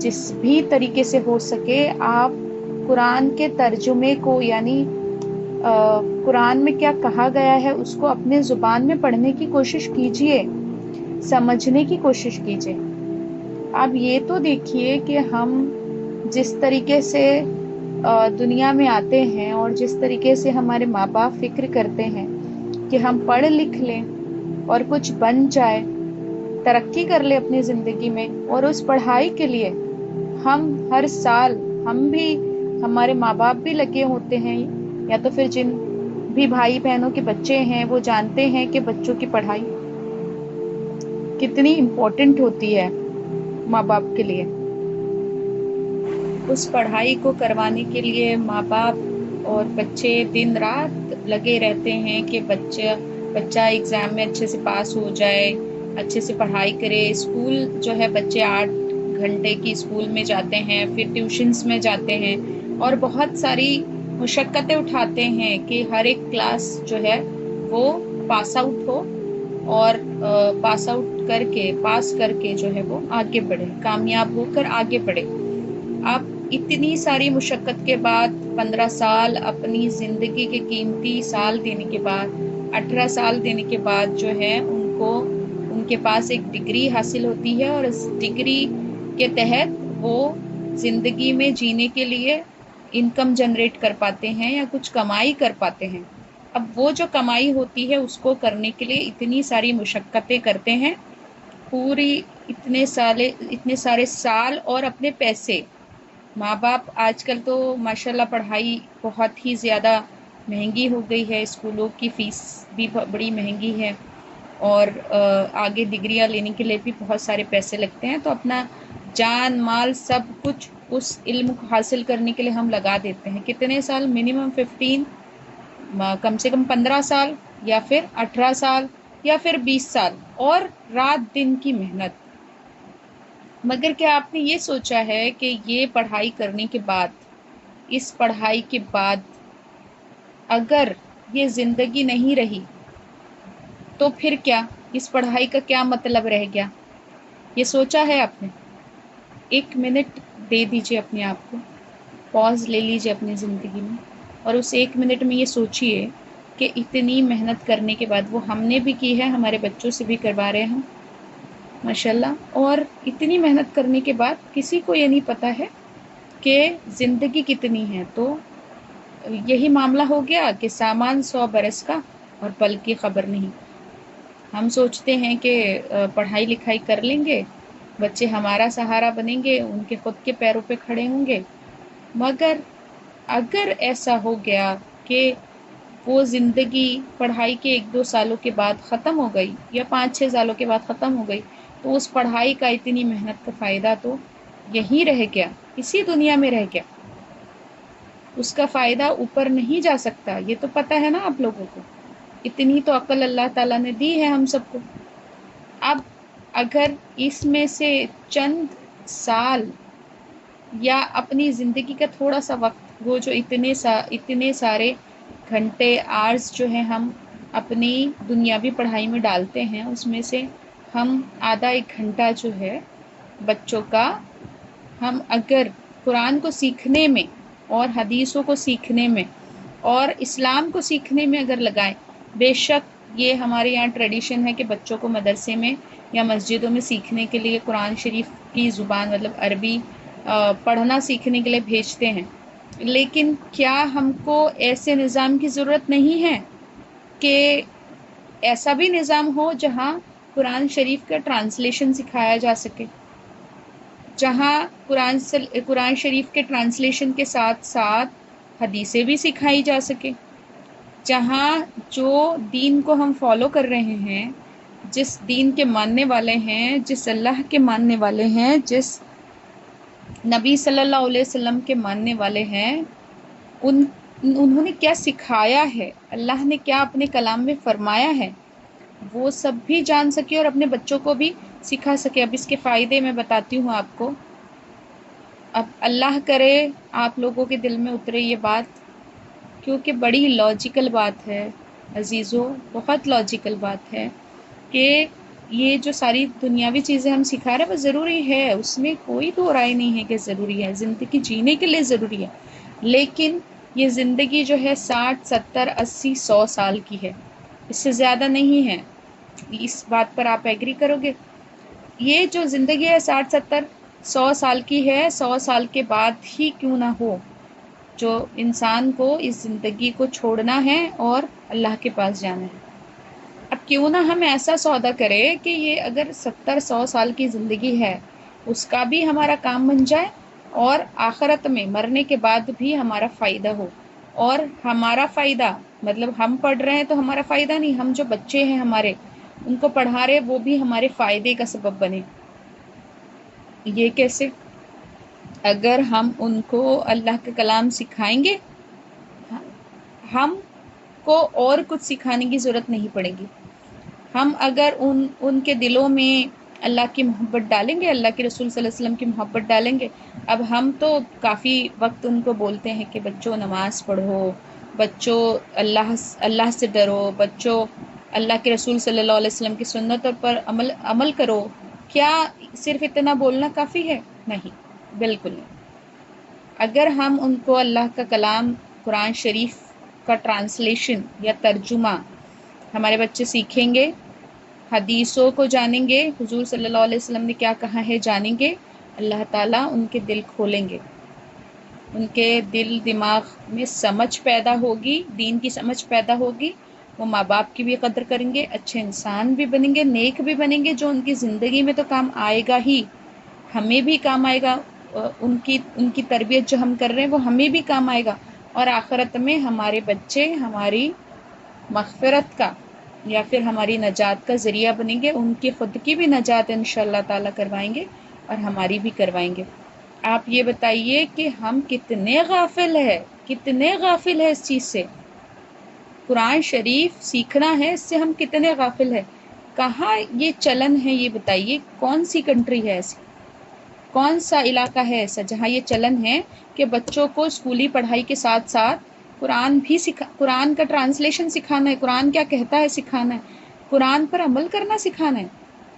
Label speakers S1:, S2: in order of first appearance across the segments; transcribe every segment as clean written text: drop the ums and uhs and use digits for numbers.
S1: جس بھی طریقے سے ہو سکے آپ قرآن کے ترجمے کو، یعنی قرآن میں کیا کہا گیا ہے اس کو اپنے زبان میں پڑھنے کی کوشش کیجئے، سمجھنے کی کوشش کیجئے۔ اب یہ تو دیکھیے کہ ہم جس طریقے سے دنیا میں آتے ہیں اور جس طریقے سے ہمارے ماں باپ فکر کرتے ہیں کہ ہم پڑھ لکھ لیں اور کچھ بن جائے، ترقی کر لیں اپنی زندگی میں، اور اس پڑھائی کے لیے ہم ہر سال، ہم بھی، ہمارے ماں باپ بھی لگے ہوتے ہیں، یا تو پھر جن بھی بھائی بہنوں کے بچے ہیں وہ جانتے ہیں کہ بچوں کی پڑھائی کتنی امپورٹنٹ ہوتی ہے ماں باپ کے لیے۔ اس پڑھائی کو کروانے کے لیے ماں باپ اور بچے دن رات لگے رہتے ہیں کہ بچہ ایگزام میں اچھے سے پاس ہو جائے، اچھے سے پڑھائی کرے۔ اسکول جو ہے بچے 8 گھنٹے کی اسکول میں جاتے ہیں، پھر ٹیوشنز میں جاتے ہیں اور بہت ساری مشقتیں اٹھاتے ہیں کہ ہر ایک کلاس جو ہے وہ پاس آؤٹ ہو، اور پاس کر کے جو ہے وہ آگے بڑھے، کامیاب ہو کر آگے بڑھے۔ اب اتنی ساری مشقت کے بعد 15 سال اپنی زندگی کے قیمتی سال دینے کے بعد، 18 سال دینے کے بعد جو ہے ان کے پاس ایک ڈگری حاصل ہوتی ہے، اور اس ڈگری کے تحت وہ زندگی میں جینے کے لیے انکم جنریٹ کر پاتے ہیں یا کچھ کمائی کر پاتے ہیں۔ اب وہ جو کمائی ہوتی ہے اس کو کرنے کے لیے اتنی ساری مشقتیں کرتے ہیں، پوری اتنے سارے سال اور اپنے پیسے۔ ماں باپ آج کل تو ماشاءاللہ پڑھائی بہت ہی زیادہ مہنگی ہو گئی ہے، اسکولوں کی فیس بھی بڑی مہنگی ہے، اور آگے ڈگریاں لینے کے لیے بھی بہت سارے پیسے لگتے ہیں، تو اپنا جان مال سب کچھ اس علم کو حاصل کرنے کے لیے ہم لگا دیتے ہیں۔ کتنے سال؟ منیمم 15، کم سے کم 15 سال، یا پھر 18 سال، یا پھر 20 سال، اور رات دن کی محنت۔ مگر کیا آپ نے یہ سوچا ہے کہ یہ پڑھائی کرنے کے بعد، اس پڑھائی کے بعد اگر یہ زندگی نہیں رہی تو پھر کیا؟ اس پڑھائی کا کیا مطلب رہ گیا؟ یہ سوچا ہے آپ نے؟ 1 منٹ دے دیجئے اپنے آپ کو، پاز لے لیجئے اپنی زندگی میں، اور اس 1 منٹ میں یہ سوچئے کہ اتنی محنت کرنے کے بعد، وہ ہم نے بھی کی ہے، ہمارے بچوں سے بھی کروا رہے ہیں ماشاءاللہ، اور اتنی محنت کرنے کے بعد کسی کو یہ نہیں پتا ہے کہ زندگی کتنی ہے۔ تو یہی معاملہ ہو گیا کہ سامان 100 برس کا اور پل کی خبر نہیں۔ ہم سوچتے ہیں کہ پڑھائی لکھائی کر لیں گے، بچے ہمارا سہارا بنیں گے، ان کے خود کے پیروں پہ کھڑے ہوں گے، مگر اگر ایسا ہو گیا کہ وہ زندگی پڑھائی کے 1-2 سالوں کے بعد ختم ہو گئی، یا 5-6 سالوں کے بعد ختم ہو گئی، تو اس پڑھائی کا اتنی محنت کا فائدہ تو یہی رہ گیا، اسی دنیا میں رہ گیا، اس کا فائدہ اوپر نہیں جا سکتا۔ یہ تو پتہ ہے نا آپ لوگوں کو، اتنی تو عقل اللہ تعالیٰ نے دی ہے ہم سب کو۔ اب اگر اس میں سے چند سال یا اپنی زندگی کا تھوڑا سا وقت، وہ جو اتنے سارے گھنٹے آرز جو ہیں ہم اپنی دنیاوی پڑھائی میں ڈالتے ہیں، اس میں سے ہم آدھا 1 گھنٹہ جو ہے بچوں کا، ہم اگر قرآن کو سیکھنے میں اور حدیثوں کو سیکھنے میں اور اسلام کو سیکھنے میں اگر لگائیں، بے شک یہ ہمارے یہاں ٹریڈیشن ہے کہ بچوں کو مدرسے میں یا مسجدوں میں سیکھنے کے لیے قرآن شریف کی زبان مطلب عربی پڑھنا سیکھنے کے لیے بھیجتے ہیں، لیکن کیا ہم کو ایسے نظام کی ضرورت نہیں ہے کہ ایسا بھی نظام ہو جہاں قرآن شریف کا ٹرانسلیشن سکھایا جا سکے، جہاں قرآن شریف کے ٹرانسلیشن کے ساتھ ساتھ حدیثیں بھی سکھائی جا سکے، جہاں جو دین کو ہم فالو کر رہے ہیں، جس دین کے ماننے والے ہیں، جس اللہ کے ماننے والے ہیں، جس نبی صلی اللہ علیہ وسلم کے ماننے والے ہیں، انہوں نے کیا سکھایا ہے، اللہ نے کیا اپنے کلام میں فرمایا ہے، وہ سب بھی جان سکے اور اپنے بچوں کو بھی سکھا سکے۔ اب اس کے فائدے میں بتاتی ہوں آپ کو۔ اب اللہ کرے آپ لوگوں کے دل میں اترے یہ بات، کیونکہ بڑی لاجیکل بات ہے عزیزو، بہت لاجیکل بات ہے کہ یہ جو ساری دنیاوی چیزیں ہم سکھا رہے ہیں وہ ضروری ہے، اس میں کوئی دو رائے نہیں ہے کہ ضروری ہے، زندگی جینے کے لیے ضروری ہے، لیکن یہ زندگی جو ہے 60 70 80 100 سال کی ہے، اس سے زیادہ نہیں ہے۔ اس بات پر آپ ایگری کرو گے؟ یہ جو زندگی ہے 60 70 100 سال کی ہے، 100 سال کے بعد ہی کیوں نہ ہو جو انسان کو اس زندگی کو چھوڑنا ہے اور اللہ کے پاس جانا ہے۔ اب کیوں نہ ہم ایسا سودا کرے کہ یہ اگر 70 100 سال کی زندگی ہے اس کا بھی ہمارا کام بن جائے، اور آخرت میں مرنے کے بعد بھی ہمارا فائدہ ہو، اور ہمارا فائدہ مطلب ہم پڑھ رہے ہیں تو ہمارا فائدہ نہیں، ہم جو بچے ہیں ہمارے ان کو پڑھا رہے وہ بھی ہمارے فائدے کا سبب بنے۔ یہ کیسے؟ اگر ہم ان کو اللہ کا کلام سکھائیں گے، ہم کو اور کچھ سکھانے کی ضرورت نہیں پڑے گی۔ ہم اگر ان کے دلوں میں اللہ کی محبت ڈالیں گے، اللہ کے رسول صلی اللہ علیہ وسلم کی محبت ڈالیں گے۔ اب ہم تو کافی وقت ان کو بولتے ہیں کہ بچوں نماز پڑھو، بچوں اللہ سے ڈرو، بچوں اللہ کے رسول صلی اللہ علیہ وسلم کی سنتوں پر عمل کرو۔ کیا صرف اتنا بولنا کافی ہے؟ نہیں، بالکل نہیں۔ اگر ہم ان کو اللہ کا کلام قرآن شریف کا ٹرانسلیشن یا ترجمہ ہمارے بچے سیکھیں گے، حدیثوں کو جانیں گے، حضور صلی اللہ علیہ وسلم نے کیا کہا ہے جانیں گے، اللہ تعالیٰ ان کے دل کھولیں گے، ان کے دل دماغ میں سمجھ پیدا ہوگی، دین کی سمجھ پیدا ہوگی، وہ ماں باپ کی بھی قدر کریں گے، اچھے انسان بھی بنیں گے، نیک بھی بنیں گے، جو ان کی زندگی میں تو کام آئے گا ہی، ہمیں بھی کام آئے گا، ان کی تربیت جو ہم کر رہے ہیں وہ ہمیں بھی کام آئے گا، اور آخرت میں ہمارے بچے ہماری مغفرت کا یا پھر ہماری نجات کا ذریعہ بنیں گے، ان کی خود کی بھی نجات انشاءاللہ تعالیٰ کروائیں گے اور ہماری بھی کروائیں گے۔ آپ یہ بتائیے کہ ہم کتنے غافل ہیں اس چیز سے۔ قرآن شریف سیکھنا ہے، اس سے ہم کتنے غافل ہیں۔ کہاں یہ چلن ہے، یہ بتائیے کون سی کنٹری ہے ایسی، کون سا علاقہ ہے ایسا جہاں یہ چلن ہے کہ بچوں کو اسکولی پڑھائی کے ساتھ ساتھ قرآن کا ٹرانسلیشن سکھانا ہے، قرآن کیا کہتا ہے سکھانا ہے، قرآن پر عمل کرنا سکھانا ہے،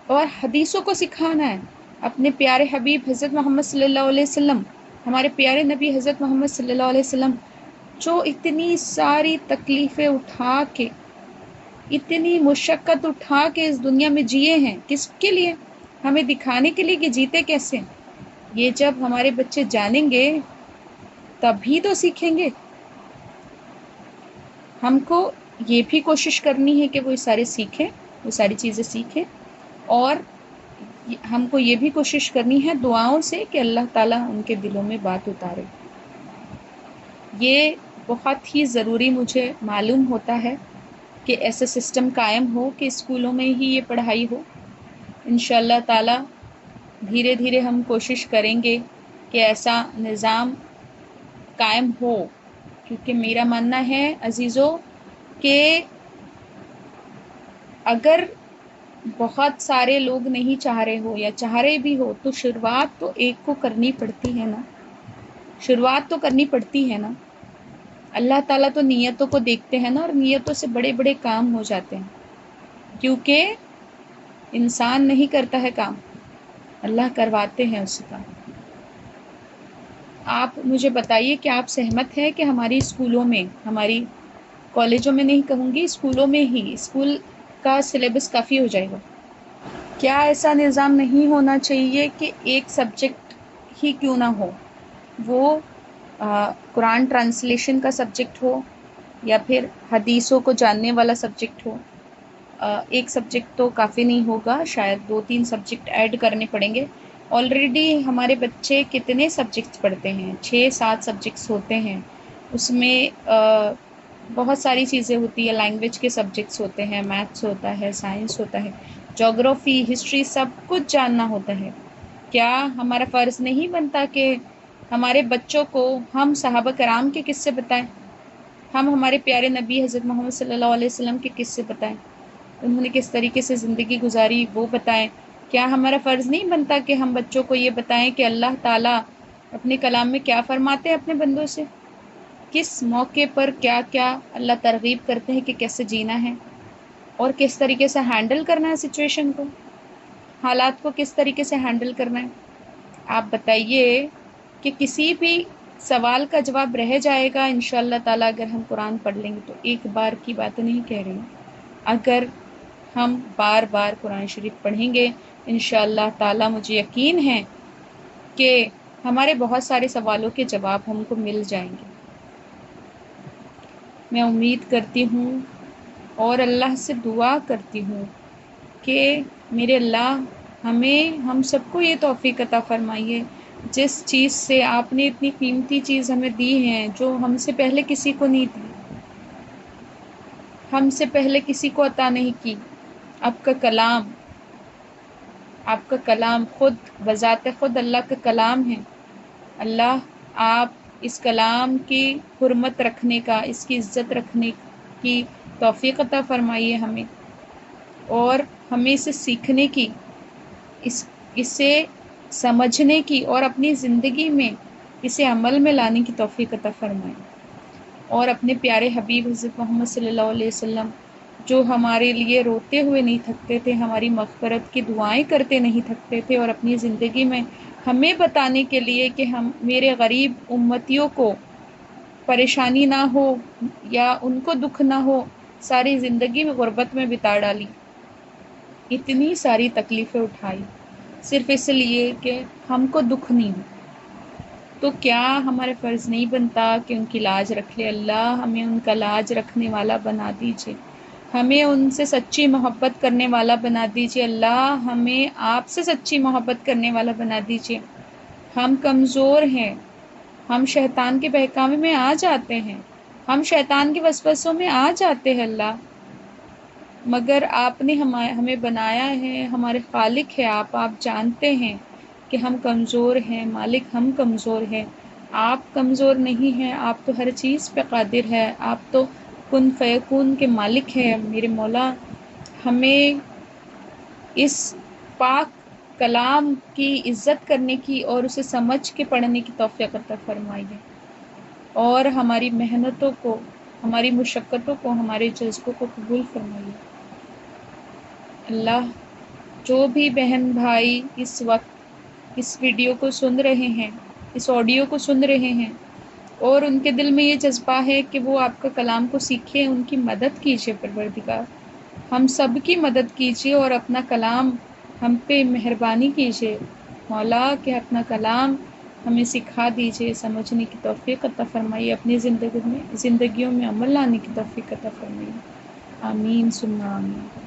S1: اور حدیثوں کو سکھانا ہے۔ اپنے پیارے حبیب حضرت محمد صلی اللہ علیہ وسلم، ہمارے پیارے نبی حضرت محمد صلی اللہ علیہ وسلم جو اتنی ساری تکلیفیں اٹھا کے، اتنی مشقت اٹھا کے اس دنیا میں جیے ہیں، کس کے لیے؟ ہمیں دکھانے کے لیے کہ جیتے کیسے۔ یہ جب ہمارے بچے جانیں گے تبھی تو سیکھیں گے۔ ہم کو یہ بھی کوشش کرنی ہے کہ وہ ساری چیزیں سیکھیں، اور ہم کو یہ بھی کوشش کرنی ہے دعاؤں سے کہ اللہ تعالیٰ ان کے دلوں میں بات اتارے۔ یہ بہت ہی ضروری مجھے معلوم ہوتا ہے کہ ایسا سسٹم قائم ہو کہ اسکولوں میں ہی یہ پڑھائی ہو۔ انشاءاللہ تعالیٰ دھیرے دھیرے ہم کوشش کریں گے کہ ایسا نظام قائم ہو، کیونکہ میرا ماننا ہے عزیزو کہ اگر بہت سارے لوگ نہیں چاہ رہے ہو یا چاہ رہے بھی ہو تو شروعات تو ایک کو کرنی پڑتی ہے نا، شروعات تو کرنی پڑتی ہے نا۔ اللہ تعالیٰ تو نیتوں کو دیکھتے ہیں نا، اور نیتوں سے بڑے بڑے کام ہو جاتے ہیں، کیونکہ انسان نہیں کرتا ہے کام، اللہ کرواتے ہیں اس کا۔ آپ مجھے بتائیے کہ آپ سہمت ہیں کہ ہماری اسکولوں میں، ہماری کالجوں میں نہیں کہوں گی، اسکولوں میں ہی اسکول کا سلیبس کافی ہو جائے گا؟ کیا ایسا نظام نہیں ہونا چاہیے کہ ایک سبجیکٹ ہی کیوں نہ ہو، وہ قرآن ٹرانسلیشن کا سبجیکٹ ہو یا پھر حدیثوں کو جاننے والا سبجیکٹ ہو؟ ایک سبجیکٹ تو کافی نہیں ہوگا، شاید 2-3 سبجیکٹ ایڈ کرنے پڑیں گے۔ آلریڈی ہمارے بچے کتنے سبجیکٹس پڑھتے ہیں، 6-7 سبجیکٹس ہوتے ہیں، اس میں بہت ساری چیزیں ہوتی ہیں، لینگویج کے سبجیکٹس ہوتے ہیں، میتھس ہوتا ہے، سائنس ہوتا ہے، جغرافی، ہسٹری، سب کچھ جاننا ہوتا ہے۔ کیا ہمارا فرض نہیں بنتا کہ ہمارے بچوں کو ہم صحابہ کرام کے قصے بتائیں، ہم ہمارے پیارے نبی حضرت محمد صلی اللہ علیہ وسلم کے قصے بتائیں، انہوں نے کس طریقے سے زندگی گزاری وہ بتائیں؟ کیا ہمارا فرض نہیں بنتا کہ ہم بچوں کو یہ بتائیں کہ اللہ تعالیٰ اپنے کلام میں کیا فرماتے ہیں اپنے بندوں سے، کس موقع پر کیا کیا اللہ ترغیب کرتے ہیں کہ کیسے جینا ہے؟ اور کس طریقے سے ہینڈل کرنا ہے سچویشن کو، حالات کو کس طریقے سے ہینڈل کرنا ہے۔ آپ بتائیے کہ کسی بھی سوال کا جواب رہ جائے گا انشاءاللہ تعالیٰ اگر ہم قرآن پڑھ لیں گے تو۔ ایک بار کی بات نہیں کہہ رہی، اگر ہم بار بار قرآن شریف پڑھیں گے انشاءاللہ تعالیٰ مجھے یقین ہے کہ ہمارے بہت سارے سوالوں کے جواب ہم کو مل جائیں گے۔ میں امید کرتی ہوں اور اللہ سے دعا کرتی ہوں کہ میرے اللہ ہم سب کو یہ توفیق عطا فرمائیے، جس چیز سے آپ نے اتنی قیمتی چیز ہمیں دی ہیں جو ہم سے پہلے کسی کو نہیں دی، ہم سے پہلے کسی کو عطا نہیں کی، آپ کا کلام، آپ کا کلام خود بذات خود اللہ کا کلام ہے۔ اللہ آپ اس کلام کی حرمت رکھنے کا، اس کی عزت رکھنے کی توفیق عطا فرمائیے ہمیں، اور ہمیں اسے سیکھنے کی، اسے سمجھنے کی اور اپنی زندگی میں اسے عمل میں لانے کی توفیق عطا فرمائیں۔ اور اپنے پیارے حبیب حضرت محمد صلی اللہ علیہ وسلم جو ہمارے لیے روتے ہوئے نہیں تھکتے تھے، ہماری مغفرت کی دعائیں کرتے نہیں تھکتے تھے، اور اپنی زندگی میں ہمیں بتانے کے لیے کہ ہم میرے غریب امتیوں کو پریشانی نہ ہو یا ان کو دکھ نہ ہو، ساری زندگی میں غربت میں بتا ڈالی، اتنی ساری تکلیفیں اٹھائی صرف اس لیے کہ ہم کو دکھ نہیں ہو۔ تو کیا ہمارے فرض نہیں بنتا کہ ان کی لاج رکھ لے؟ اللہ ہمیں ان کا لاج رکھنے والا بنا دیجئے، ہمیں ان سے سچی محبت کرنے والا بنا دیجئے، اللہ ہمیں آپ سے سچی محبت کرنے والا بنا دیجئے۔ ہم کمزور ہیں، ہم شیطان کے بہکاوے میں آ جاتے ہیں، ہم شیطان کے وسوسوں میں آ جاتے ہیں اللہ، مگر آپ نے ہمیں بنایا ہے، ہمارے خالق ہے آپ جانتے ہیں کہ ہم کمزور ہیں، مالک ہم کمزور ہیں، آپ کمزور نہیں ہیں، آپ تو ہر چیز پہ قادر ہے، آپ تو کن فیکون کے مالک ہیں میرے مولا۔ ہمیں اس پاک کلام کی عزت کرنے کی اور اسے سمجھ کے پڑھنے کی توفیق عطا فرمائیے، اور ہماری محنتوں کو، ہماری مشقتوں کو، ہمارے جذبوں کو قبول فرمائیے۔ اللہ جو بھی بہن بھائی اس وقت اس ویڈیو کو سن رہے ہیں، اس آڈیو کو سن رہے ہیں، اور ان کے دل میں یہ جذبہ ہے کہ وہ آپ کا کلام کو سیکھیں، ان کی مدد کیجیے پروردگار، ہم سب کی مدد کیجیے اور اپنا کلام ہم پہ مہربانی کیجیے مولا، کہ اپنا کلام ہمیں سکھا دیجیے، سمجھنے کی توفیق عطا فرمائیے، اپنی زندگیوں میں عمل لانے کی توفیق عطا فرمائیے۔ آمین ثم آمین۔